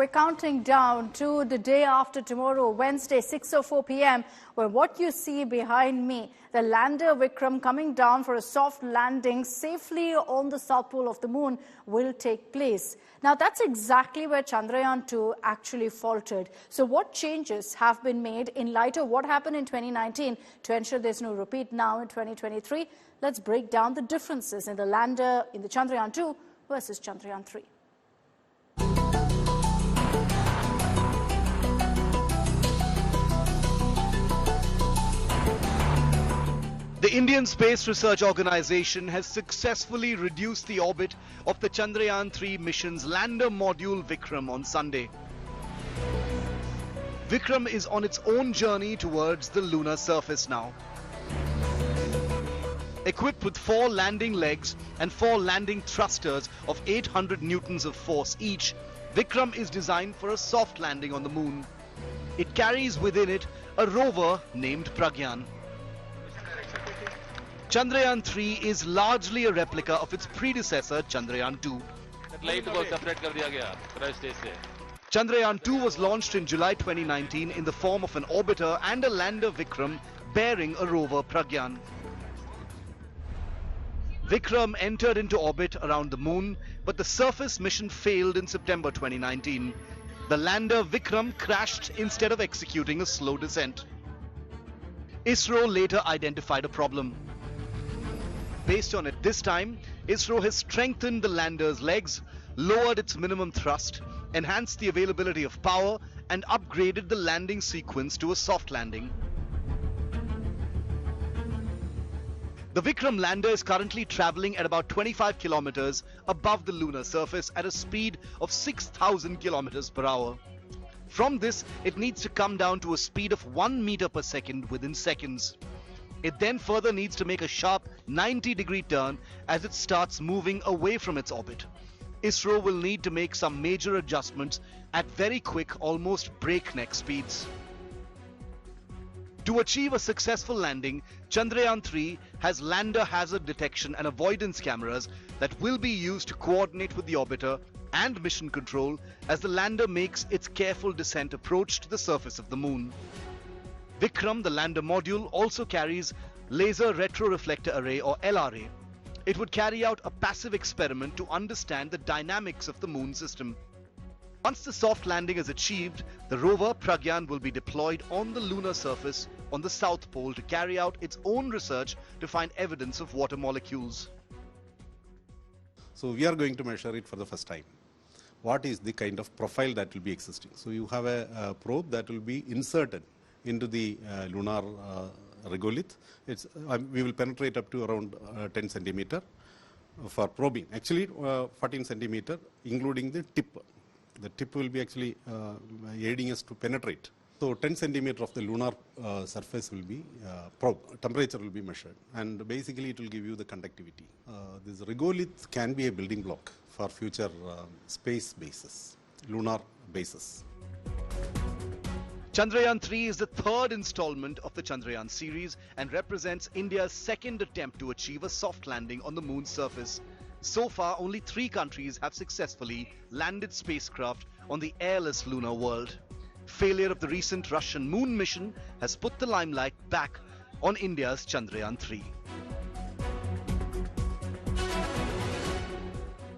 we're counting down to the day after tomorrow, Wednesday, 6:04 p.m., where what you see behind me, the lander Vikram coming down for a soft landing safely on the south pole of the moon, will take place. Now, that's exactly where Chandrayaan-2 actually faltered. So what changes have been made in light of what happened in 2019 to ensure there's no repeat now in 2023? Let's break down the differences in the lander in the Chandrayaan-2 versus Chandrayaan-3. The Indian Space Research Organization has successfully reduced the orbit of the Chandrayaan-3 mission's lander module Vikram on Sunday. Vikram is on its own journey towards the lunar surface now. Equipped with 4 landing legs and 4 landing thrusters of 800 newtons of force each, Vikram is designed for a soft landing on the moon. It carries within it a rover named Pragyan. Chandrayaan-3 is largely a replica of its predecessor Chandrayaan-2. Chandrayaan-2 was launched in July 2019 in the form of an orbiter and a lander Vikram bearing a rover Pragyan. Vikram entered into orbit around the moon, but the surface mission failed in September 2019. The lander Vikram crashed instead of executing a slow descent. ISRO later identified a problem. Based on it this time, ISRO has strengthened the lander's legs, lowered its minimum thrust, enhanced the availability of power, and upgraded the landing sequence to a soft landing. The Vikram lander is currently traveling at about 25 kilometers above the lunar surface at a speed of 6,000 kilometers per hour. From this, it needs to come down to a speed of 1 meter per second within seconds. It then further needs to make a sharp 90-degree turn as it starts moving away from its orbit. ISRO will need to make some major adjustments at very quick, almost breakneck speeds. To achieve a successful landing, Chandrayaan-3 has lander hazard detection and avoidance cameras that will be used to coordinate with the orbiter and mission control as the lander makes its careful descent approach to the surface of the moon. Vikram, the lander module, also carries Laser Retroreflector Array or LRA. It would carry out a passive experiment to understand the dynamics of the moon system. Once the soft landing is achieved, the rover Pragyan will be deployed on the lunar surface on the south pole to carry out its own research to find evidence of water molecules. So we are going to measure it for the first time. What is the kind of profile that will be existing? So you have a probe that will be inserted into the lunar regolith. We will penetrate up to around 10 centimeter for probing. Actually 14 centimeter including the tip. The tip will be actually aiding us to penetrate. So 10 centimeter of the lunar surface will be probed. Temperature will be measured, and basically it will give you the conductivity. This regolith can be a building block for future space bases, lunar bases. Chandrayaan-3 is the third installment of the Chandrayaan series and represents India's second attempt to achieve a soft landing on the moon's surface. So far, only 3 countries have successfully landed spacecraft on the airless lunar world. Failure of the recent Russian moon mission has put the limelight back on India's Chandrayaan-3.